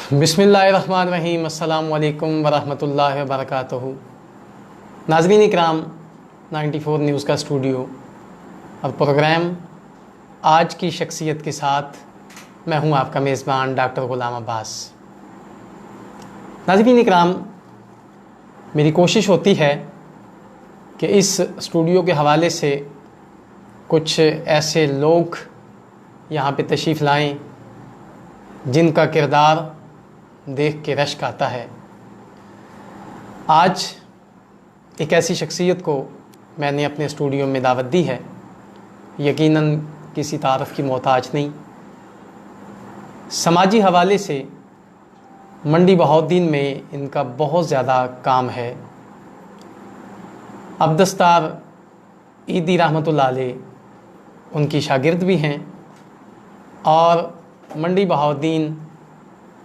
बिस्मिल्लाहिर्रहमानिर्रहीम। अस्सलामु अलैकुम वरहमतुल्लाहि वबरकातुहू। नाज़रीन इकराम, 94 न्यूज़ का स्टूडियो और प्रोग्राम आज की शख्सियत के साथ मैं हूं आपका मेज़बान डॉक्टर ग़ुलाम अब्बास। नाज़रीन इकराम, मेरी कोशिश होती है कि इस स्टूडियो के हवाले से कुछ ऐसे लोग यहाँ पे तशरीफ़ लाएं जिनका किरदार देख के रश्क आता है। आज एक ऐसी शख्सियत को मैंने अपने स्टूडियो में दावत दी है, यकीनन किसी तारीफ़ की मोहताज नहीं। समाजी हवाले से मंडी बहाउद्दीन में इनका बहुत ज़्यादा काम है। अब्दस्तार ईदी रहमतुल्लाह अलैह उनकी शागिर्द भी हैं और मंडी बहाउद्दीन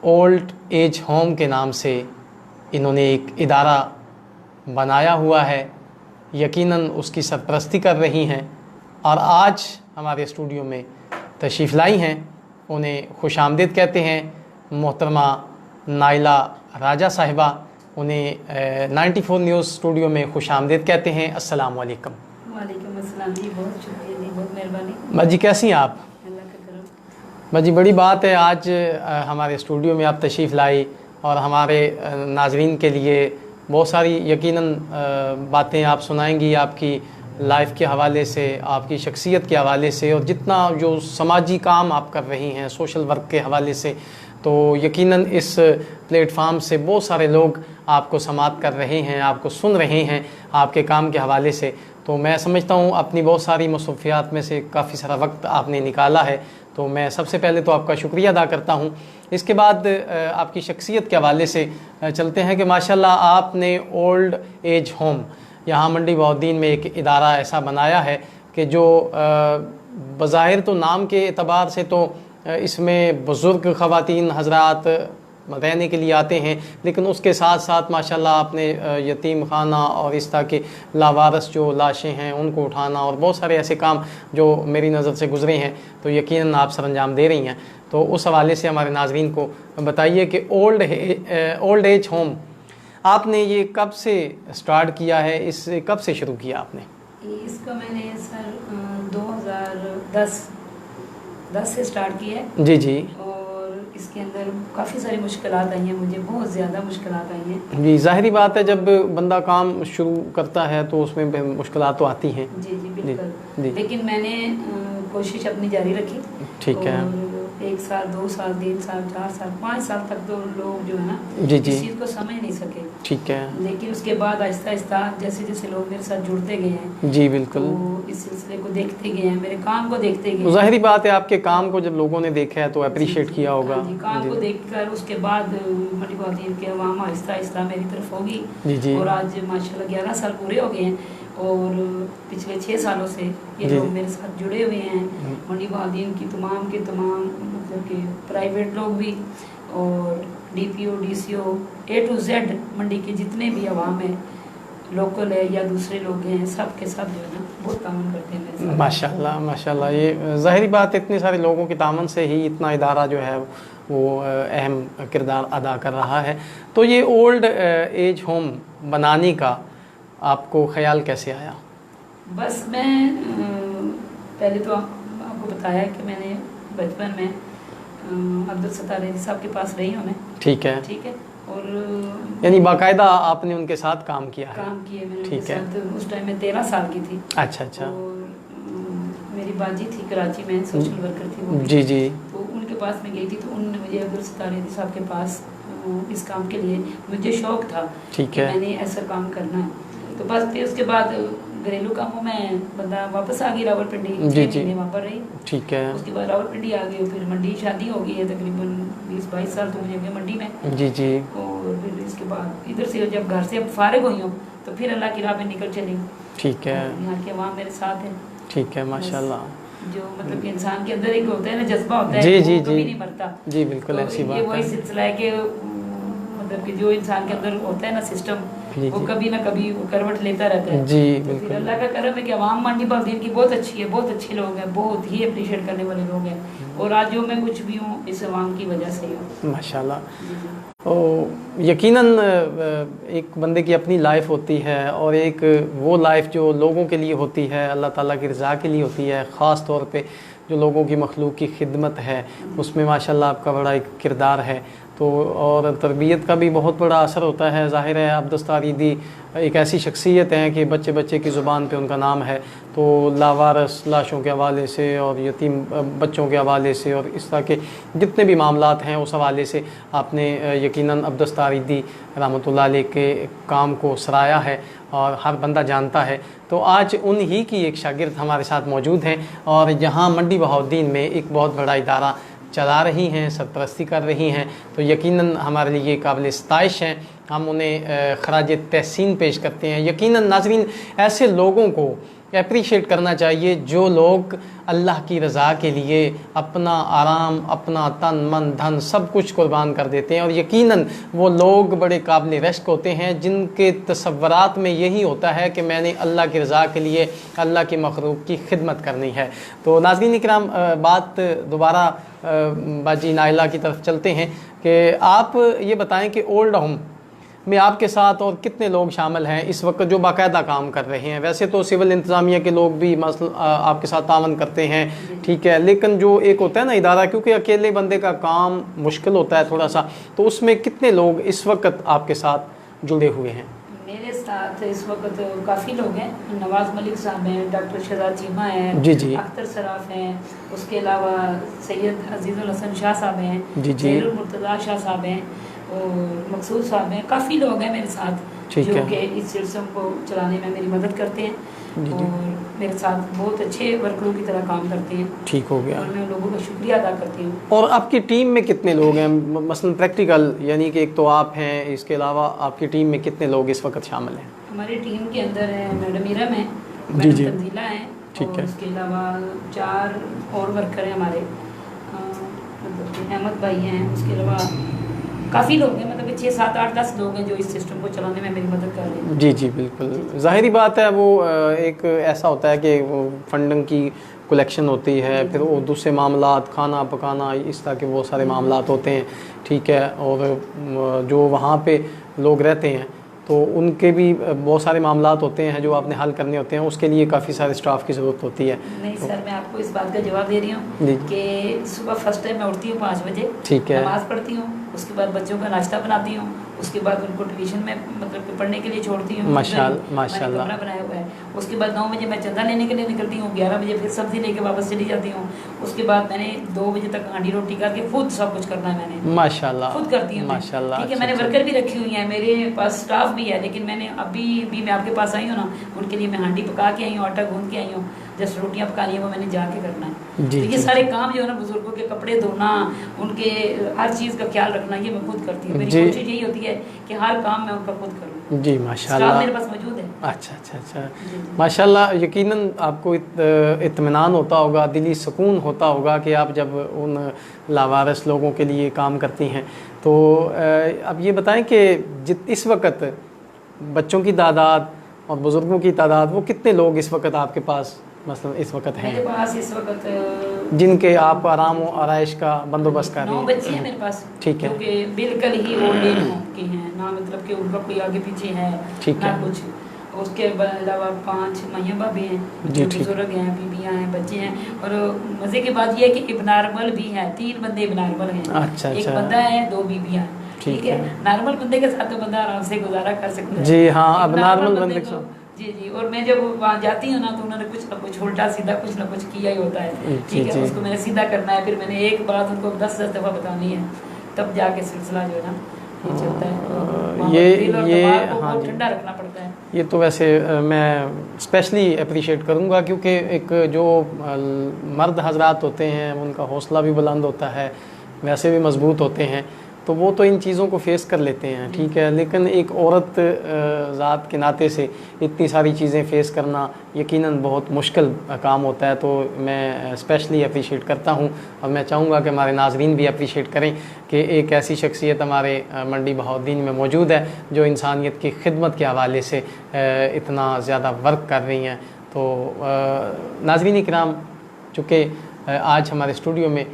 ओल्ड एज होम के नाम से इन्होंने एक इदारा बनाया हुआ है, यकीनन उसकी सरपरस्ती कर रही हैं और आज हमारे स्टूडियो में तशरीफ़ लाई हैं। उन्हें खुशामदीद कहते हैं। मोहतरमा नाइला राजा साहिबा, उन्हें 94 न्यूज़ स्टूडियो में खुशामदीद कहते हैं। अस्सलामु अलैकुम। वालेकुम अस्सलाम जी, बहुत शुक्रिया जी, बहुत मेहरबानी। बस जी, कैसी हैं आप? बस जी, बड़ी बात है आज हमारे स्टूडियो में आप तशरीफ़ लाई और हमारे नाज़रीन के लिए बहुत सारी यकीनन बातें आप सुनाएंगी, आपकी लाइफ के हवाले से, आपकी शख्सियत के हवाले से और जितना जो समाजी काम आप कर रही हैं सोशल वर्क के हवाले से। तो यकीनन इस प्लेटफार्म से बहुत सारे लोग आपको समाअत कर रहे हैं, आपको सुन रहे हैं आपके काम के हवाले से। तो मैं समझता हूँ अपनी बहुत सारी मसरूफियात में से काफ़ी सारा वक्त आपने निकाला है, तो मैं सबसे पहले तो आपका शुक्रिया अदा करता हूँ। इसके बाद आपकी शख्सियत के हवाले से चलते हैं कि माशाल्लाह आपने ओल्ड एज होम यहाँ मंडी बहाउद्दीन में एक इदारा ऐसा बनाया है कि जो बज़ाहिर तो नाम के एतबार से तो इसमें बुज़ुर्ग ख़वातीन हज़रात रहने के लिए आते हैं, लेकिन उसके साथ साथ माशाल्लाह आपने यतीम खाना और इस तरह के लावारस जो लाशें हैं उनको उठाना और बहुत सारे ऐसे काम जो मेरी नज़र से गुज़रे हैं, तो यकीनन आप सर अंजाम दे रही हैं। तो उस हवाले से हमारे नाज़रीन को बताइए कि ओल्ड एज होम आपने ये कब से स्टार्ट किया है, इस कब से शुरू किया आपने? इसको मैंने सर 2010 से स्टार्ट किया है। जी जी। इसके अंदर काफ़ी सारी मुश्किलात आई हैं, मुझे बहुत ज़्यादा मुश्किलात आई हैं। जी, ज़ाहिरी बात है जब बंदा काम शुरू करता है तो उसमें मुश्किलात तो आती हैं। जी जी बिल्कुल जी। लेकिन मैंने कोशिश अपनी जारी रखी। ठीक है। 1 साल 2 साल 3 साल 4 साल 5 साल तक तो लोग जो है ना जी जी इस चीज़ को समझ नहीं सके। ठीक है। लेकिन उसके बाद आहिस्ता आहिस्ता जैसे जैसे लोग मेरे साथ जुड़ते गए हैं, जी बिल्कुल, तो इस सिलसिले को देखते गए हैं, मेरे काम को देखते गए। ज़ाहिरी बात है आपके काम को जब लोगों ने देखा है तो अप्रिशिएट किया होगा। काम को देखकर उसके बाद मंडी बहाउद्दीन के अवाम आहिस्ता आहिस्ता मेरी तरफ होगी। जी जी। और आज माशाल्लाह 11 साल पूरे हो गए हैं और पिछले 6 सालों से ये लोग मेरे साथ जुड़े हुए हैं। मंडी बहाउद्दीन की तमाम के तमाम मतलब कि प्राइवेट लोग भी और DPO DCO A to Z मंडी के जितने भी अवाम है, लोकल है या दूसरे लोग हैं, सब के सब जो है ना बहुत ताउन करते हैं मेरे साथ। माशाल्लाह माशाल्लाह। ये ज़ाहिरी बात है इतने सारे लोगों के तामन से ही इतना इदारा जो है वो अहम किरदार अदा कर रहा है। तो ये ओल्ड एज होम बनाने का आपको ख्याल कैसे आया? बस मैं पहले तो आपको बताया कि मैंने बचपन में अब्दुल सत्तार साहब के पास रही हूँ मैं। ठीक है। ठीक है। और यानी बाकायदा आपने उनके साथ काम किया है? काम किए मैंने। ठीक है। तो उस टाइम में 13 साल की थी। अच्छा अच्छा। और मेरी बाजी थी कराची में, सोशल वर्कर थी वो। जी जी। तो उनके पास मैं गई थी तो उन्होंने मुझे अब्दुल सत्तार साहब के पास इस काम के लिए, मुझे शौक था। ठीक है। मैंने ऐसा काम करना है। तो बस फिर उसके बाद घरेलू कामों में बंदा वापस आ गई रावलपिंडी। जी जी। वहाँ पर रही। ठीक है। उसके बाद रावलपिंडी आ गई, फिर मंडी शादी हो गई है तकरीबन 20-22 साल तो मुझे हो गए मंडी में। जी जी। और फिर इसके बाद इधर से जब घर से अब फारिग हुई हूँ तो फिर अल्लाह की राह में निकल चली। ठीक है। यहाँ के वहाँ मेरे साथ है। ठीक है माशाल्लाह। जो मतलब कि इंसान के अंदर एक होता है ना जज्बा होता है, जी जी कभी जी नहीं मरता। जी बिल्कुल ऐसी बात ये है। वही सिलसिला है कि मतलब कि जो इंसान के अंदर होता है ना सिस्टम, जी, वो जी। कभी ना कभी वो करवट लेता रहता है। जी तो फिर बिल्कुल। अल्लाह का करम है कि अवाम मंडी बागदीन की बहुत अच्छी है, बहुत अच्छे लोग हैं, बहुत ही अप्रिशिएट करने वाले लोग हैं, और आज जो मैं कुछ भी हूँ इस अवाम की वजह से ही हूँ। माशाल्लाह। जी जी। तो यकीनन एक बंदे की अपनी लाइफ होती है, और एक वो लाइफ जो लोगों के लिए होती है, अल्लाह ताला की रज़ा के लिए होती है, ख़ास तौर पे जो लोगों की मखलूक की खिदमत है, उसमें माशाल्लाह आपका बड़ा एक किरदार है। तो और तरबियत का भी बहुत बड़ा असर होता है। ज़ाहिर है आप दस्तारीदी एक ऐसी शख्सियत हैं कि बच्चे बच्चे की ज़ुबान पे उनका नाम है। तो लावारस लाशों के हवाले से और यतीम बच्चों के हवाले से और इस तरह के जितने भी मामलात हैं उस हवाले से आपने यकीनन अब्दुस तारीदी रहमतुल्लाह अलैह के काम को सराहा है और हर बंदा जानता है। तो आज उन्हीं की एक शागिर्द हमारे साथ मौजूद हैं, और यहाँ मंडी बहाउद्दीन में एक बहुत बड़ा इदारा चला रही हैं, सरपरस्ती कर रही हैं। तो यकीनन हमारे लिए काबिल सताइश हैं। हम उन्हें खराज तहसीन पेश करते हैं। यकीनन नाज़रीन, ऐसे लोगों को अप्रीशिएट करना चाहिए जो लोग अल्लाह की रज़ा के लिए अपना आराम, अपना तन मन धन सब कुछ कुर्बान कर देते हैं। और यकीनन वो लोग बड़े काबिल रश्क होते हैं जिनके तसव्वुरात में यही होता है कि मैंने अल्लाह की रज़ा के लिए अल्लाह की मखलूक की खिदमत करनी है। तो नाज़रीन इकराम, बात दोबारा बाजी नाइला की तरफ चलते हैं कि आप ये बताएं कि ओल्ड होम में आपके साथ और कितने लोग शामिल हैं इस वक्त जो बाकायदा काम कर रहे हैं। वैसे तो सिविल इंतज़ामिया के लोग भी आपके साथ तावन करते हैं, ठीक है, लेकिन जो एक होता है ना इदारा, क्योंकि अकेले बंदे का काम मुश्किल होता है थोड़ा सा, तो उसमें कितने लोग इस वक्त आपके साथ जुड़े हुए हैं? मेरे साथ इस वक्त काफ़ी लोग हैं। नवाज़ मलिक साहब हैं, डॉक्टर शहजाद चीमा हैं, जी जी, अख्तर सराफ हैं, उसके अलावा सैयद अजीज़ुल हसन शाह साहब हैं, जी जी, ज़हीरुल मुर्तज़ा शाह साहब हैं, और मकसूद साहब हैं। काफ़ी लोग हैं मेरे साथ ठीक जो है, कि इस सिलसिले को चलाने में मेरी मदद करते हैं, जी जी, और मेरे साथ बहुत अच्छे वर्करों की तरह काम करते हैं, ठीक हो गया। और मैं उन लोगों का शुक्रिया अदा करती हूँ। और आपकी टीम में कितने लोग हैं, मसलन प्रैक्टिकल, यानी कि एक तो आप हैं, इसके अलावा आपकी टीम में कितने लोग इस वक्त शामिल हैं? हमारी टीम के अंदर है मैडम इरम है, जी मैडम जी, तंजीला हैं, ठीक और है, उसके अलावा 4 और वर्कर हैं हमारे, मतलब कि अहमद भाई हैं, उसके अलावा काफ़ी लोग हैं, मतलब कि 6, 7, 8, 10 लोग हैं जो इस सिस्टम को चलाने में मेरी मदद कर रहे हैं। जी जी बिल्कुल, ज़ाहिरी बात है। वो एक ऐसा होता है कि फंडिंग की कलेक्शन होती है, फिर वो दूसरे मामलात, खाना पकाना, इस तरह के वो सारे मामलात होते हैं, ठीक है। और जो वहाँ पे लोग रहते हैं तो उनके भी बहुत सारे मामलात होते हैं जो आपने हल करने होते हैं, उसके लिए काफ़ी सारे स्टाफ की ज़रूरत होती है। नहीं सर, मैं आपको इस बात का जवाब दे रही हूँ कि सुबह फर्स्ट टाइम मैं उठती हूँ 5 बजे, ठीक है, नमाज़ पढ़ती हूँ, उसके बाद बच्चों का नाश्ता बनाती हूँ, उसके बाद उनको ट्यूशन में मतलब कि पढ़ने के लिए छोड़ती हूँ, माशाल्लाह कमरा बनाया हुआ है। उसके बाद 9 बजे मैं चंदा लेने के लिए निकलती हूँ, 11 बजे फिर सब्ज़ी लेके वापस चली जाती हूँ। उसके बाद मैंने 2 बजे तक हांडी रोटी करके खुद सब कुछ करना है, मैंने माशाल्लाह खुद करती हूँ, माशाल्लाह। ठीक है। मैंने वर्कर भी रखी हुई है, मेरे पास स्टाफ भी है, लेकिन मैंने अभी भी मैं आपके पास आई हूँ ना, उनके लिए मैं हांडी पका के आई हूँ, आटा गूंद के आई हूँ, जस्ट रोटियाँ पकानी है वो मैंने जाके करना है। जी, तो ये सारे काम जो है ना, बुजुर्गों के कपड़े धोना, उनके हर चीज़ का ख्याल रखना, ये मैं खुद करती हूँ। मेरी कोशिश यही होती है कि हर काम मैं उनका खुद करूँ। जी माशाल्लाह, मेरे पास मौजूद है। अच्छा अच्छा अच्छा, माशाल्लाह। यकीनन आपको इत्मीनान होता होगा, दिली सुकून होता होगा कि आप जब उन लावारिस लोगों के लिए काम करती हैं। तो अब ये बताएं कि इस वक्त बच्चों की तादाद और बुज़ुर्गों की तादाद, वो कितने लोग इस वक्त आपके पास मतलब इस वक्त हैं मेरे पास इस वक्त जिनके आप आराम और आराइश का बंदोबस्त कर रही 9 हैं? बच्चे हैं मेरे पास, ठीक है, जो कि बिल्कुल ही ओल्ड एज होम के हैं, ना मतलब कि उनका कोई आगे पीछे है, ठीक ना है, कुछ। उसके अलावा 5 मैया भाभी हैं जी, जो ठीक। बुजुर्ग हैं, बीबियाँ हैं, बच्चे हैं। और मज़े की बात यह है कि इब्नार्मल भी हैं, 3 बंदे इब्नार्मल हैं, अच्छा एक अच्छा, बंदा है, 2 बीबियाँ हैं, ठीक है। नॉर्मल बंदे के साथ तो बंदा आराम से गुजारा कर सकता है। जी हाँ, अब एक नॉर्मल बंदे को जी जी। और मैं जब वहाँ जाती हूँ ना, तो उन्होंने कुछ ना कुछ उल्टा सीधा कुछ ना कुछ किया ही होता है, ठीक है। उसको मैंने सीधा करना है, फिर मैंने एक बात उनको 10-10 दफ़ा बतानी है, तब जाके सिलसिला जो है ना ये चलता है। ये हाँ, ठंडा रखना पड़ता है। ये तो वैसे मैं स्पेशली अप्रिशिएट करूँगा, क्योंकि एक जो मर्द हजरात होते हैं उनका हौसला भी बुलंद होता है, वैसे भी मजबूत होते हैं। तो वो तो इन चीज़ों को फेस कर लेते हैं, ठीक है, लेकिन एक औरत ज़ात के नाते से इतनी सारी चीज़ें फेस करना यकीनन बहुत मुश्किल काम होता है। तो मैं स्पेशली अप्रिशिएट करता हूँ और मैं चाहूँगा कि हमारे नाज़रीन भी अप्रिशिएट करें कि एक ऐसी शख्सियत हमारे मंडी बहाउद्दीन में मौजूद है जो इंसानियत की खिदमत के हवाले से इतना ज़्यादा वर्क कर रही हैं। तो नाज़रीन किराम, चूँकि आज हमारे स्टूडियो में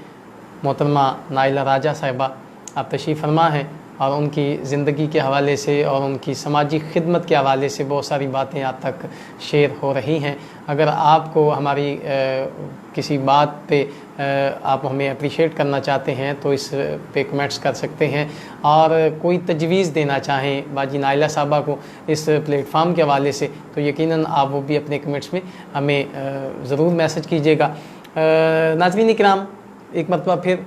मोहतरमा नाइला राजा साहिबा आप तशरीफ़ फरमा हैं और उनकी ज़िंदगी के हवाले से और उनकी समाजी खिदमत के हवाले से बहुत सारी बातें आप तक शेयर हो रही हैं। अगर आपको हमारी किसी बात पे आप हमें अप्रिशिएट करना चाहते हैं तो इस पे कमेंट्स कर सकते हैं, और कोई तजवीज़ देना चाहें बाजी नाइला साहबा को इस प्लेटफार्म के हवाले से तो यकीनन आप वो भी अपने कमेंट्स में हमें ज़रूर मैसेज कीजिएगा। नाज़रीन इकराम, एक मरतबा फिर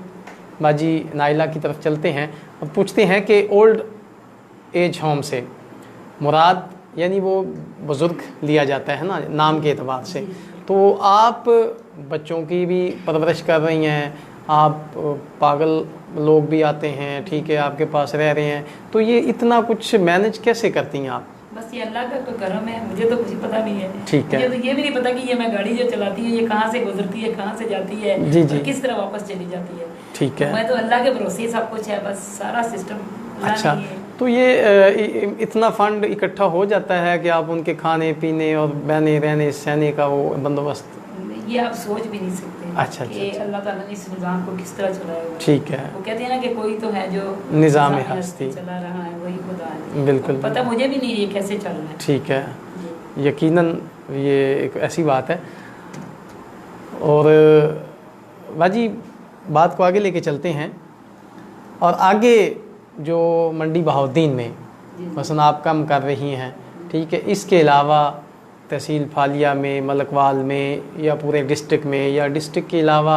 बाजी नाइला की तरफ चलते हैं और पूछते हैं कि ओल्ड एज होम से मुराद यानी वो बुज़ुर्ग लिया जाता है ना नाम के एतबार से, तो आप बच्चों की भी परवरिश कर रही हैं, आप पागल लोग भी आते हैं, ठीक है, आपके पास रह रहे हैं, तो ये इतना कुछ मैनेज कैसे करती हैं आप? बस ये अल्लाह का करम है, मुझे तो कुछ पता नहीं है। ठीक है, मुझे तो ये भी नहीं पता कि ये मैं गाड़ी जो चलाती है ये कहाँ से गुजरती है, कहाँ से जाती है, जी जी, किस तरह वापस चली जाती है। ठीक है, मैं तो अल्लाह के भरोसे सब कुछ है, बस सारा सिस्टम। अच्छा, तो ये इतना फंड इकट्ठा हो जाता है कि आप उनके खाने पीने और बहने रहने सहने का वो बंदोबस्त, ये आप सोच भी नहीं सकते। अच्छा कि अल्लाह ताला ने इस निज़ाम को किस तरह चलाएगा। ठीक है, वो कहते हैं ना कि कोई तो है जो निज़ाम हस्ती चला रहा है, वही खुदा है। बिल्कुल, पता मुझे भी नहीं ये कैसे चल रहा है। ठीक है, यकीनन ये एक ऐसी बात है। और बाजी बात को आगे लेके चलते हैं, और आगे जो मंडी बहाउद्दीन में मसलन आप काम कर रही हैं, ठीक है, इसके अलावा तहसील फालिया में, मलकवाल में, या पूरे डिस्ट्रिक्ट में, या डिस्ट्रिक्ट के अलावा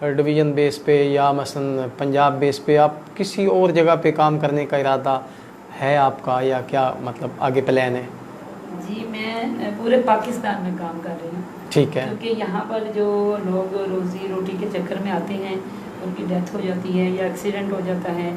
डिवीज़न बेस पे, या मसलन पंजाब बेस पे आप किसी और जगह पे काम करने का इरादा है आपका, या क्या मतलब आगे प्लान है? जी, मैं पूरे पाकिस्तान में काम कर रही हूँ, ठीक है, क्योंकि यहाँ पर जो लोग रोज़ी रोटी के चक्कर में आते हैं, उनकी डेथ हो जाती है या एक्सीडेंट हो जाता है,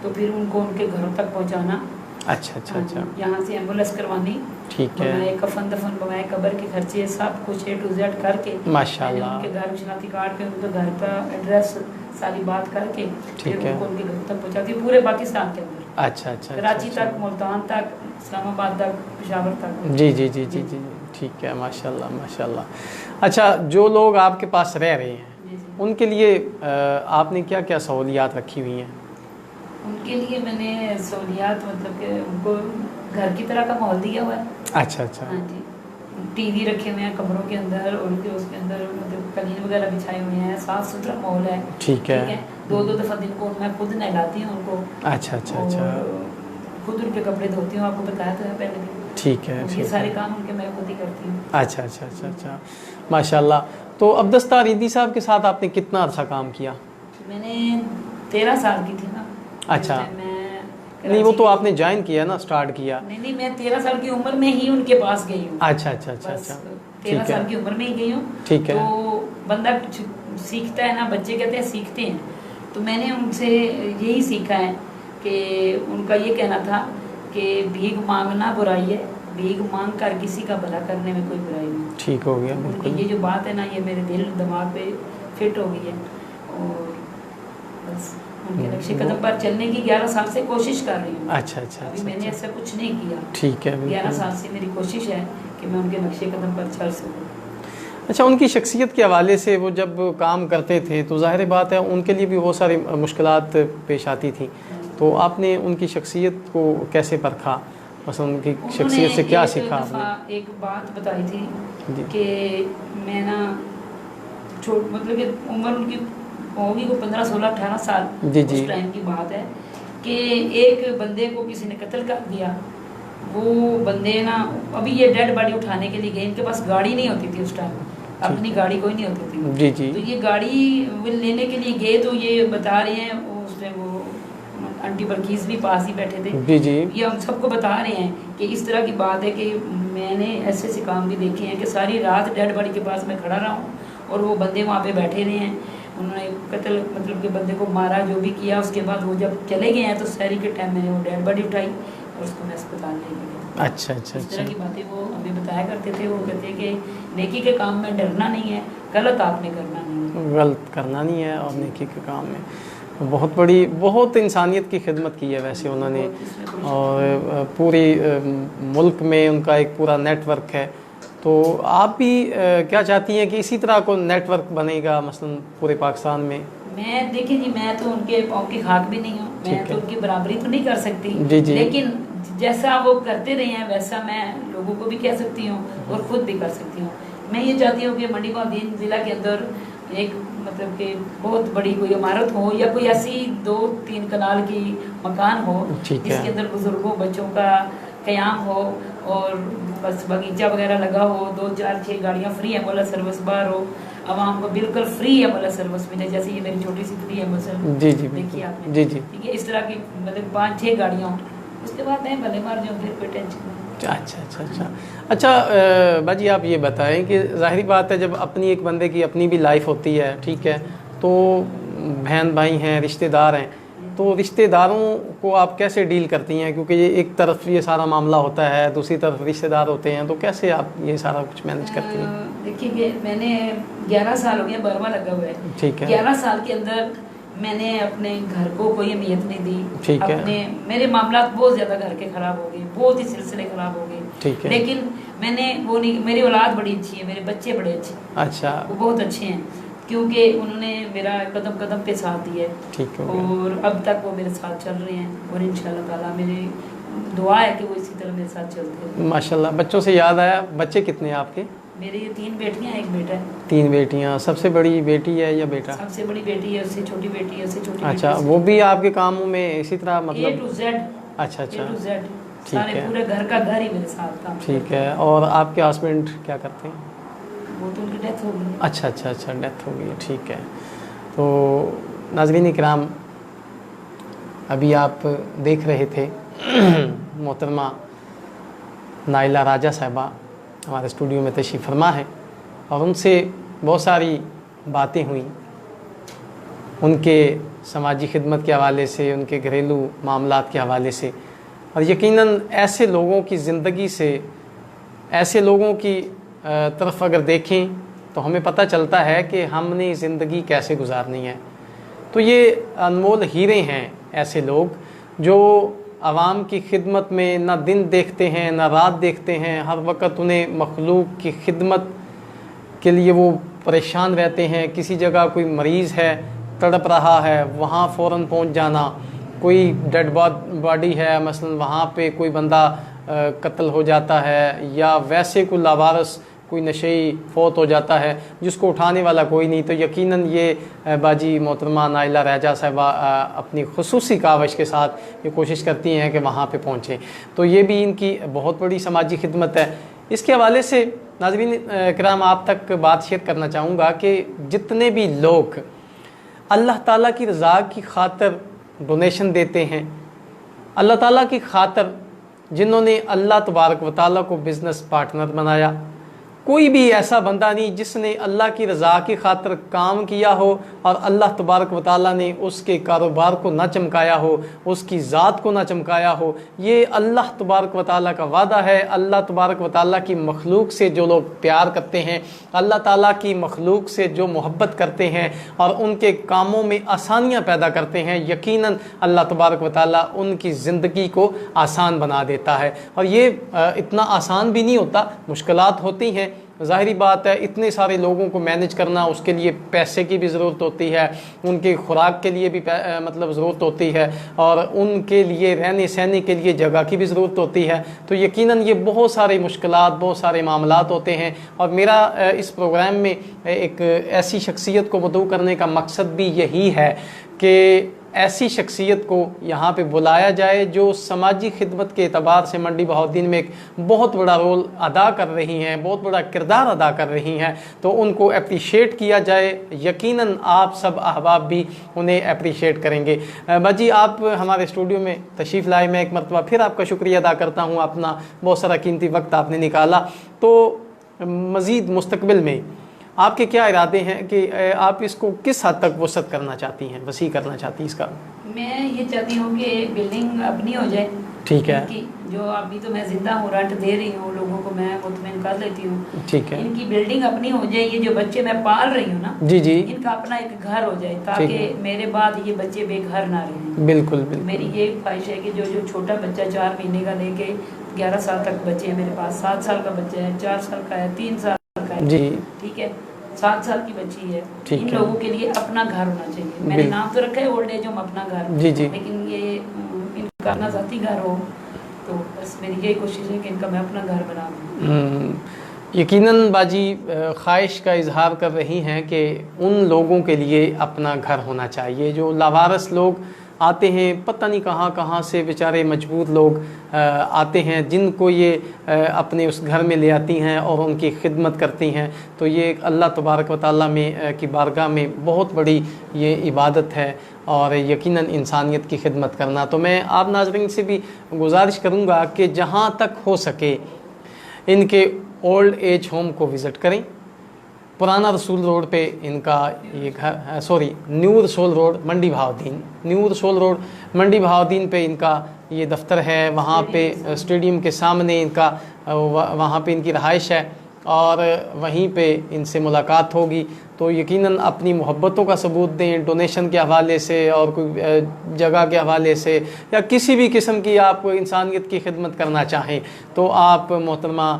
तो फिर उनको उनके घरों तक पहुँचाना। अच्छा अच्छा अच्छा, यहाँ से एम्बुलेंस करवानी, ठीक है, कफन दफन बनवाए, कब्र के खर्चे सब कुछ A to Z करके माशाल्लाह, उनके घर शनाख्ती कार्ड पे उनके घर का एड्रेस सारी बात करके ठीक है, उनको उनके घर तक पहुँचाती है, पूरे पाकिस्तान के अंदर। अच्छा अच्छा, कराची तक, मुल्तान तक, इस्लामाबाद तक, पेशावर तक। जी जी जी जी जी, ठीक है, माशाल्लाह माशाल्लाह। अच्छा, जो लोग आपके पास रह रहे हैं उनके लिए आपने क्या क्या सहूलियात रखी हुई हैं? उनके लिए मैंने सहूलियात मतलब कि उनको घर की तरह का माहौल दिया हुआ है। अच्छा अच्छा, हाँ जी, टीवी रखे हुए हैं कमरों के अंदर, और उनके उसके अंदर मतलब कलीन वगैरह बिछाए हुए हैं, साफ़ सुथरा माहौल है। ठीक है, 2-2 दफ़ा दिन को मैं खुद नहलाती हूँ उनको। अच्छा अच्छा अच्छा, खुद उनके कपड़े धोती हूँ, आपको बताया तो है पहले भी। ठीक है, ये सारे काम उनके मैं खुद ही करती हूँ। अच्छा अच्छा अच्छा अच्छा, माशाल्लाह। तो अब्दस्ता रिदी साहब के साथ आपने कितना अर्सा काम किया? मैंने 13 साल की थी ना। अच्छा, नहीं वो तो आपने ज्वाइन किया ना, स्टार्ट किया? नहीं, मैं 13 साल की उम्र में ही उनके पास गई हूँ। अच्छा अच्छा अच्छा अच्छा, 13 साल की उम्र में ही गई हूँ। ठीक है, तो बंदा सीखता है ना, बच्चे कहते हैं सीखते हैं, तो मैंने उनसे यही सीखा है कि उनका ये कहना था कि भीख मांगना बुराई है, भीख मांग कर किसी का भला करने में कोई बुराई नहीं। ठीक हो गया, बिल्कुल। ये जो बात है ना, ये मेरे दिल दिमाग पे फिट हो गई है, और बस उनके नक्शे कदम पर चलने की 11 साल से कोशिश कर रही हूँ। अच्छा अच्छा, अभी मैंने ऐसा कुछ नहीं किया। ठीक है, 11 साल से मेरी कोशिश है कि मैं उनके नक्शे कदम पर चल सकूँ। अच्छा, उनकी शख्सियत के हवाले से वो जब काम करते थे तो ज़ाहिर बात है उनके लिए भी बहुत सारी मुश्किलात पेश आती थी, तो आपने उनकी शख्सियत को कैसे परखा, बस उनकी शख्सियत से क्या सीखा आपने? एक बात बताई थी कि मैं ना मतलब कि उम्र उनकी होगी वो 15, 16, 18 साल, जी जी, उस टाइम की बात है कि एक बंदे को किसी ने कत्ल कर दिया। वो बंदे ना, अभी ये डेड बॉडी उठाने के लिए गए, इनके पास गाड़ी नहीं होती थी उस टाइम, अपनी गाड़ी कोई नहीं होती थी। जी जी, तो ये गाड़ी लेने के लिए गए, तो ये बता रहे हैं, उसने वो आंटी बल्कीस भी पास ही बैठे थे। जी जी, ये हम सबको बता रहे हैं कि इस तरह की बात है कि मैंने ऐसे ऐसे काम भी देखे हैं कि सारी रात डेड बॉडी के पास मैं खड़ा रहा हूँ और वो बंदे वहाँ पे बैठे रहे हैं। उन्होंने कत्ल मतलब के बंदे को मारा, जो भी किया, उसके बाद वो जब चले गए हैं तो शहरी के टाइम मैंने वो डेड बॉडी उठाई और उसको मैं अस्पताल ले गया। अच्छा अच्छा इस तरह अच्छा। की बातें वो हमें बताया करते थे। वो कहते हैं कि नेकी के काम में डरना नहीं है, गलत आपने करना नहीं है। गलत करना नहीं है और नेकी के काम में बहुत बड़ी, बहुत इंसानियत की खिदमत की है वैसे उन्होंने, और पूरी मुल्क में उनका एक पूरा नेटवर्क है। तो आप भी क्या चाहती हैं कि इसी तरह को नेटवर्क बनेगा मसलन पूरे पाकिस्तान में? मैं देखिए जी, मैं तो उनके पाँव की खाक भी नहीं हूँ, मैं तो उनकी बराबरी तो नहीं कर सकती जी जी, लेकिन जैसा वो करते रहे हैं वैसा मैं लोगों को भी कह सकती हूँ और खुद भी कर सकती हूँ। मैं ये चाहती हूँ कि मंडी बहाउद्दीन ज़िला के अंदर एक मतलब कि बहुत बड़ी कोई इमारत हो या कोई ऐसी 2-3 कनाल की मकान हो जिसके अंदर बुजुर्गों बच्चों का क़याम हो और बस बगीचा वगैरह लगा हो, 2-4-6 गाड़ियाँ फ्री एम्बुलेंस सर्विस बाहर हो, आवाम को बिल्कुल फ्री एम्बुलेंस सर्विस मिले, जैसे ये मेरी छोटी सी फ्री एम्बुलेंस सर्विस जी जी देखिए आपने, जी जी, ठीक है, इस तरह की मतलब 5-6 गाड़ियाँ हों, उसके बाद मैं भले मार जाऊँ, फिर कोई टेंशन नहीं। अच्छा अच्छा अच्छा अच्छा। बाजी आप ये बताएं कि ज़ाहिरी बात है जब अपनी एक बंदे की अपनी भी लाइफ होती है, ठीक है, तो बहन भाई हैं, रिश्तेदार हैं, तो रिश्तेदारों को आप कैसे डील करती हैं? क्योंकि ये एक तरफ ये सारा मामला होता है, दूसरी तरफ रिश्तेदार होते हैं, तो कैसे आप ये सारा कुछ मैनेज करती हैं? देखिए मैंने 11 साल हो गया, 12वां लगा हुआ है, ठीक है, 11 साल के अंदर मैंने अपने घर को कोई अहमियत नहीं दी, ठीक है, अपने मेरे मामला बहुत ज़्यादा घर के ख़राब हो गए, बहुत ही सिलसिले ख़राब हो गए, ठीक है, लेकिन मैंने वो नहीं, मेरी औलाद बड़ी अच्छी है, मेरे बच्चे बड़े अच्छे हैं, अच्छा, वो बहुत अच्छे हैं क्योंकि उन्होंने मेरा कदम कदम पे साथ दिया है, ठीक है, और अब तक वो मेरे साथ चल रहे हैं और इंशाल्लाह ताला मेरी दुआ है कि वो इसी तरह मेरे साथ चलते हैं माशाल्लाह। बच्चों से याद आया, बच्चे कितने हैं आपके? मेरी 3 बेटियां, 1 बेटा है। 3 बेटियां, सबसे बड़ी बेटी है या बेटा? सबसे बड़ी बेटी है, उससे छोटी बेटी है, उससे छोटी अच्छा, बेटी वो भी आपके कामों में इसी तरह मतलब A to Z, अच्छा अच्छा, A to Z, ठीक सारे है, पूरे घर का घर ही मेरे साथ काम ठीक है। और आपके हस्बैंड क्या करते हैं? वो तो उनकी डेथ हो गई। अच्छा अच्छा अच्छा, डेथ हो गई, ठीक है। तो नाज़रीन इकराम, अभी आप देख रहे थे मोहतरमा नाइला राजा साहिबा हमारे स्टूडियो में तशरीफ़ फरमा है और उनसे बहुत सारी बातें हुई, उनके समाजी खिदमत के हवाले से, उनके घरेलू मामलात के हवाले से, और यकीनन ऐसे लोगों की ज़िंदगी से, ऐसे लोगों की तरफ अगर देखें तो हमें पता चलता है कि हमने ज़िंदगी कैसे गुजारनी है। तो ये अनमोल हीरे हैं ऐसे लोग जो आवाम की खिदमत में ना दिन देखते हैं ना रात देखते हैं, हर वक्त उन्हें मखलूक की खिदमत के लिए वो परेशान रहते हैं। किसी जगह कोई मरीज़ है, तड़प रहा है, वहाँ फ़ौरन पहुँच जाना, कोई डेड बॉडी है मसलन वहाँ पे कोई बंदा कत्ल हो जाता है, या वैसे कोई लावारस कोई नशेई फौत हो जाता है जिसको उठाने वाला कोई नहीं, तो यकीनन ये बाजी मोहतरमा नाइला राजा साहिबा अपनी खुसूसी कावश के साथ ये कोशिश करती हैं कि वहाँ पे पहुँचें। तो ये भी इनकी बहुत बड़ी समाजी खिदमत है। इसके हवाले से नाज़रीन किराम आप तक बात शेयर करना चाहूँगा कि जितने भी लोग अल्लाह ताला की रज़ा की खातिर डोनेशन देते हैं, अल्लाह ताला की खातिर जिन्होंने अल्लाह तबारक व तआला को बिज़नेस पार्टनर बनाया, कोई भी ऐसा बंदा नहीं जिसने अल्लाह की रज़ा की खातिर काम किया हो और अल्लाह तबारक व तआला ने उसके कारोबार को ना चमकाया हो, उसकी ज़ात को ना चमकाया हो। ये अल्लाह तबारक व तआला का वादा है। अल्लाह तबारक व तआला की मखलूक से जो लोग प्यार करते हैं, अल्लाह ताला की मखलूक से जो मोहब्बत करते हैं और उनके कामों में आसानियाँ पैदा करते हैं, यकीनन अल्लाह तबारक व तआला उनकी ज़िंदगी को आसान बना देता है। और ये इतना आसान भी नहीं होता, मुश्किलात होती हैं, ज़ाहिरी बात है। इतने सारे लोगों को मैनेज करना, उसके लिए पैसे की भी ज़रूरत होती है, उनकी खुराक के लिए भी मतलब ज़रूरत होती है, और उनके लिए रहने सहने के लिए जगह की भी ज़रूरत होती है। तो यकीनन ये बहुत सारे मुश्किलात, बहुत सारे मामलात होते हैं। और मेरा इस प्रोग्राम में एक ऐसी शख्सियत को मदऊ करने का मकसद भी यही है कि ऐसी शख्सियत को यहाँ पे बुलाया जाए जो समाजी खिदमत के एतबार से मंडी बहाउद्दीन में एक बहुत बड़ा रोल अदा कर रही हैं, बहुत बड़ा किरदार अदा कर रही हैं, तो उनको अप्रिशिएट किया जाए। यकीनन आप सब अहबाब भी उन्हें अप्रिशिएट करेंगे। बाजी आप हमारे स्टूडियो में तशरीफ़ लाए, मैं एक मरतबा फिर आपका शुक्रिया अदा करता हूँ, अपना बहुत सारा कीमती वक्त आपने निकाला। तो मज़ीद मुस्तकबिल में आपके क्या इरादे हैं कि आप इसको किस हद तक वसअत करना चाहती हैं, वसी करना चाहती हैं इसका? मैं ये चाहती हूँ कि बिल्डिंग अपनी हो जाए। ठीक है। इनकी जो अभी तो मैं जिंदा हूँ, रेंट दे रही हूँ लोगों को, मैं मुतमईन कर लेती हूँ। ठीक है। इनकी बिल्डिंग अपनी हो जाए, ये जो बच्चे मैं पाल रही हूँ ना, जी जी, इनका अपना एक घर हो जाए, ताकि मेरे बाद ये बच्चे बेघर ना रहें। बिल्कुल बिल्कुल। मेरी ये ख्वाहिश है कि जो छोटा बच्चा 4 महीने का लेके 11 साल तक बच्चे हैं मेरे पास, 7 साल का बच्चा है, 4 साल का है, 3 साल का है, जी ठीक है, 7 साल की बच्ची है। ठीक इन है। लोगों के लिए अपना घर होना चाहिए। मैंने नाम तो रखा है ओल्ड एज होम अपना घर, जी जी, लेकिन ये इनका अपना ज़ाती घर हो। तो बस मेरी यही कोशिश है कि इनका मैं अपना घर बना दूँ। यकीनन बाजी ख्वाहिश का इजहार कर रही हैं कि उन लोगों के लिए अपना घर होना चाहिए जो लावारिस लोग आते हैं, पता नहीं कहाँ कहाँ से बेचारे मजबूर लोग आते हैं, जिनको ये अपने उस घर में ले आती हैं और उनकी खिदमत करती हैं। तो ये अल्लाह तबारक व तआला में की बारगाह में बहुत बड़ी ये इबादत है और यकीनन इंसानियत की खिदमत करना। तो मैं आप नाज़रीन से भी गुजारिश करूँगा कि जहाँ तक हो सके इनके ओल्ड एज होम को विज़िट करें। पुराना रसूल रोड पे इनका ये घर है, सॉरी न्यू रसूल रोड मंडी बहाउद्दीन, न्यू रसूल रोड मंडी बहाउद्दीन पे इनका ये दफ्तर है। वहाँ पे स्टेडियम के सामने इनका वहाँ पे इनकी रहाइश है और वहीं पे इनसे मुलाकात होगी। तो यकीनन अपनी मोहब्बतों का सबूत दें, डोनेशन के हवाले से और कोई जगह के हवाले से या किसी भी किस्म की आप इंसानियत की खिदमत करना चाहें तो आप मोहतरमा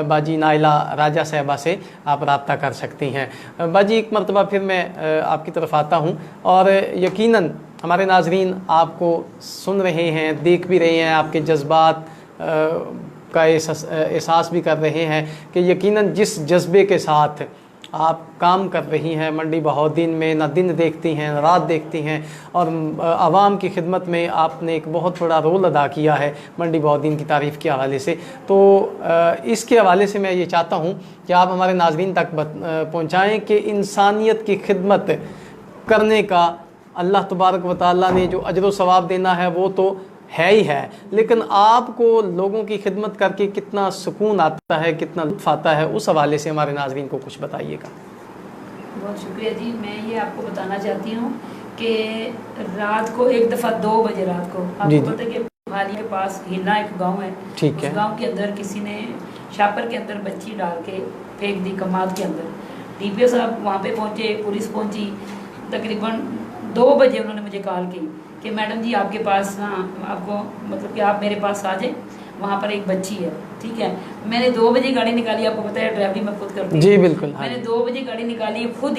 बाजी नाइला राजा साहबा से आप रब्ता कर सकती हैं। बाजी एक मरतबा फिर मैं आपकी तरफ आता हूँ और यकीनन हमारे नाजरीन आपको सुन रहे हैं, देख भी रहे हैं, आपके जज्बात का एहसास भी कर रहे हैं कि यकीनन जिस जज्बे के साथ आप काम कर रही हैं मंडी बहाउद्दीन में, ना दिन देखती हैं ना रात देखती हैं और आवाम की खिदमत में आपने एक बहुत बड़ा रोल अदा किया है मंडी बहाउद्दीन की तारीफ़ के हवाले से। तो इसके हवाले से मैं ये चाहता हूँ कि आप हमारे नाज़रीन तक पहुँचाएँ कि इंसानियत की खिदमत करने का अल्लाह तबारक व तआला ने जो अजर व सवाब देना है वो तो है ही है, लेकिन आपको लोगों की खिदमत करके कितना सुकून आता है, कितना लुत्फ़ आता है, उस हवाले से हमारे नाज़रीन को कुछ बताइएगा। बहुत शुक्रिया जी। मैं ये आपको बताना चाहती हूँ कि रात को एक दफ़ा 2 बजे रात को आपको पता है कि हाली के पास हिला एक गांव है, ठीक है, उस गांव के अंदर किसी ने शापर के अंदर बच्ची डाल के फेंक दी कमाद के अंदर। DPO साहब वहाँ पे पहुँचे, पुलिस पहुँची, तकरीबन 2 बजे उन्होंने मुझे कॉल की कि मैडम जी आपके पास ना आपको मतलब कि आप मेरे पास आ जाए, वहाँ पर एक बच्ची है, ठीक है। मैंने 2 बजे गाड़ी निकाली, आपको पता है ड्राइवरी मैं खुद करती हूँ जी बिल्कुल, मैंने 2 बजे गाड़ी निकाली, खुद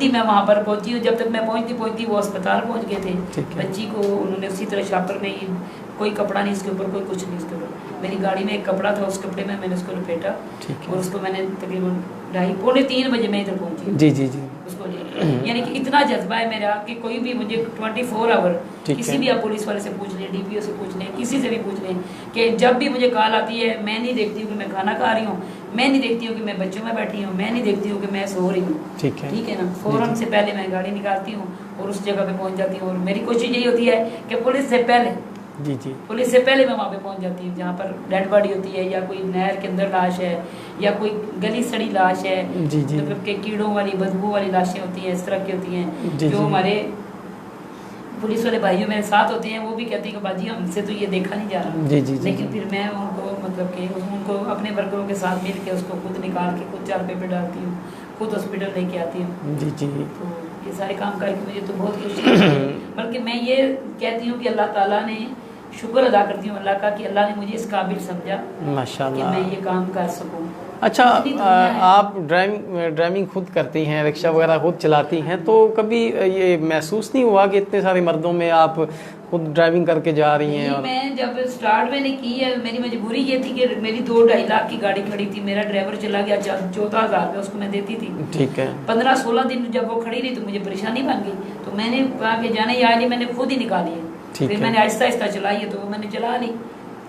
ही मैं वहाँ पर पहुँची हूँ। जब तक मैं पहुँचती वो अस्पताल पहुँच गए थे। बच्ची को उन्होंने उसी तरह शापर में ही, कोई कपड़ा नहीं इसके ऊपर, कोई कुछ नहीं इसके ऊपर, मेरी गाड़ी में एक कपड़ा था, उस कपड़े में मैंने उसको लपेटा और उसको मैंने तकरीबन 2:30-3 बजे मैं इधर पहुँची। जी जी जी, उसको यानी कि इतना जज्बा है मेरा कि कोई भी मुझे 24 आवर किसी भी आप पुलिस वाले से पूछ लें, DPO से पूछ लें, किसी से भी पूछ लें कि जब भी मुझे कॉल आती है मैं नहीं देखती हूँ कि मैं खाना खा रही हूँ, मैं नहीं देखती हूँ कि मैं बच्चों में बैठी हूँ, मैं नहीं देखती हूँ कि मैं सो रही हूँ, ठीक है ना। फ़ौरन से पहले मैं गाड़ी निकालती हूँ और उस जगह पे पहुँच जाती हूँ। और मेरी कोशिश यही होती है कि पुलिस से पहले मैं वहाँ पे पहुँच जाती हूँ जहाँ पर डेड बॉडी होती है या कोई नहर के अंदर लाश है या कोई गली सड़ी लाश है, मतलब के कीड़ों वाली बदबू वाली लाशें होती हैं, इस तरह की होती हैं। जो हमारे पुलिस वाले भाइयों मेरे साथ होते हैं वो भी कहते हैं कि बाजी हमसे तो ये देखा नहीं जा रहा, लेकिन फिर मैं उनको मतलब कि उनको अपने वर्करों के साथ मिल के उसको खुद निकाल के खुद चारपे पे डालती हूँ, खुद हॉस्पिटल लेके आती हूँ। तो ये सारे काम करके मुझे तो बहुत खुशी है। बल्कि मैं ये कहती हूँ कि अल्लाह ताला ने शुक्र अदा करती हूँ अल्लाह का कि अल्लाह ने मुझे इस काबिल समझा माशाल्लाह कि मैं ये काम कर सकूँ। अच्छा, आप ड्राइविंग खुद करती हैं, रिक्शा वगैरह खुद चलाती हैं, तो कभी ये महसूस नहीं हुआ कि इतने सारे मर्दों में आप खुद ड्राइविंग करके जा रही हैं? और मैं जब स्टार्ट मैंने की है, मेरी मजबूरी ये थी कि मेरी 2-2.5 लाख की गाड़ी खड़ी थी, मेरा ड्राइवर चला गया, 14,000 रुपये उसको मैं देती थी, ठीक है। 15-16 दिन जब वो खड़ी रही तो मुझे परेशानी बन गई, तो मैंने आगे जाने या मैंने खुद ही निकाली है, फिर मैंने आहिस्ता आहिस्ता चलाई है, तो मैंने चला ली।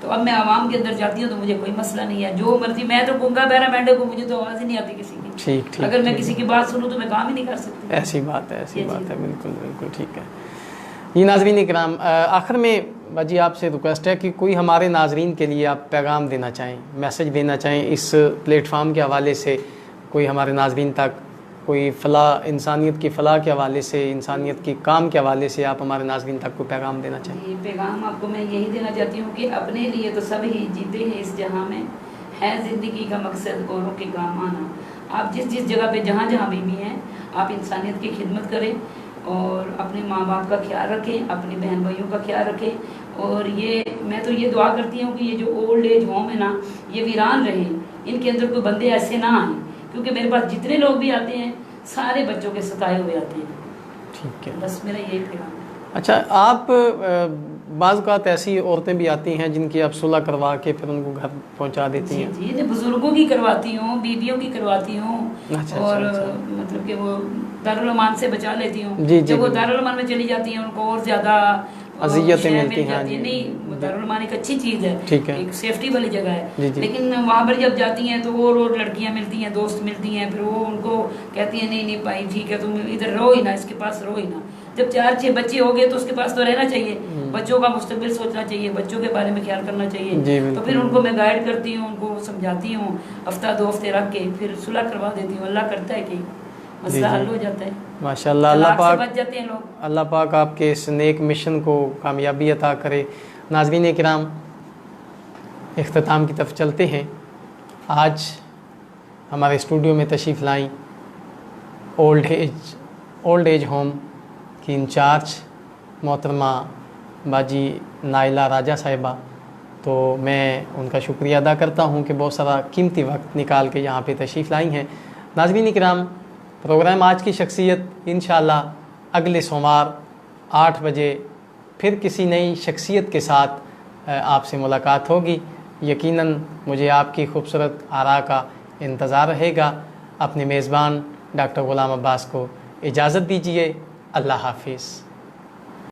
तो अब मैं आवाम के अंदर जाती हूँ तो मुझे कोई मसला नहीं है, जो मर्जी, मैं तो गूंगा बहरा मेंढक को, मुझे तो आवाज़ ही नहीं आती किसी की, ठीक, अगर मैं किसी की बात सुनूँ तो मैं काम ही नहीं कर सकती। ऐसी बात है, बिल्कुल बिल्कुल ठीक है। ये नाज़रीन इकराम, आखिर में बाजी आपसे रिक्वेस्ट है कि कोई हमारे नाज़रीन के लिए आप पैगाम देना चाहें, मैसेज देना चाहें इस प्लेटफार्म के हवाले से, कोई हमारे नाज़रीन तक कोई फ़लाह, इंसानियत की फ़लाह के हवाले से, इंसानियत की काम के हवाले से आप हमारे नाज़रीन तक कोई पैगाम देना चाहें? ये पैगाम आपको मैं यही देना चाहती हूँ कि अपने लिए तो सब ही जीते हैं इस जहाँ में, है ज़िंदगी का मकसद औरों के काम आना। आप जिस जिस जगह पे जहाँ जहाँ भी हैं, आप इंसानियत की खिदमत करें और अपने माँ बाप का ख्याल रखें, अपने बहन भाइयों का ख्याल रखें। और ये मैं तो ये दुआ करती हूँ कि ये जो ओल्ड एज होम है ना, ये वीरान रहे, इनके अंदर कोई बंदे ऐसे ना आए, क्योंकि मेरे पास जितने लोग भी आते हैं सारे बच्चों के सताए हुए आते हैं। ठीक है, बस मेरा यही पैगाम है। अच्छा, आप बाज़ औक़ात ऐसी औरतें भी आती हैं जिनकी आप सुलह करवा के फिर उनको घर पहुंचा देती हैं? जी जी, बुजुर्गों की करवाती हूँ, बीवियों की करवाती हूँ। अच्छा, और अच्छा। मतलब कि वो दारुल अमान से बचा लेती हूँ। जी, जी, जब वो जी। दारुल अमान में चली जाती हैं उनको और ज़्यादा अज़ियतें मिलती मिल हैं। हाँ जाती जी, है। नहीं, दारुल अमान एक अच्छी चीज़ है, ठीक है। एक सेफ्टी वाली जगह जी, है। जी। लेकिन वहाँ पर जब जाती हैं तो और लड़कियाँ मिलती हैं, दोस्त मिलती हैं, फिर वो उनको कहती हैं नहीं नहीं भाई ठीक है, तुम इधर रहो ही ना, इसके पास रहो ही ना। जब 4-6 बच्चे हो गए तो उसके पास तो रहना चाहिए, बच्चों का मुस्तकबिल सोचना चाहिए, बच्चों के बारे में ख्याल करना जी, चाहिए। बिल्कुल। तो फिर उनको मैं गाइड करती हूँ, उनको समझाती हूँ, हफ्ता 2 हफ्ते रख के फिर सुलह करवा देती हूँ। अल्लाह करता है कि मसला जी, जी। हल हो जाता है, माशाल्लाह, अल्लाह तलाक से पाक बच जाते हैं लोग। अल्लाह पाक आपके इस नेक मिशन को कामयाबी अता करे। नाज़रीन किराम, इख्तिताम की तरफ चलते हैं। आज हमारे स्टूडियो में तशरीफ़ लाई ओल्ड एज होम की इंचार्ज मोहतरमा बाजी नाइला राजा साहिबा। तो मैं उनका शुक्रिया अदा करता हूँ कि बहुत सारा कीमती वक्त निकाल के यहाँ पे तशरीफ़ लाई हैं। नाज़रीन किराम, प्रोग्राम आज की शख्सियत इंशाअल्लाह अगले सोमवार 8 बजे फिर किसी नई शख्सियत के साथ आपसे मुलाकात होगी। यकीनन मुझे आपकी खूबसूरत आरा का इंतज़ार रहेगा। अपने मेज़बान डॉक्टर ग़ुलाम अब्बास को इजाज़त दीजिए। अल्लाह हाफ़िज़।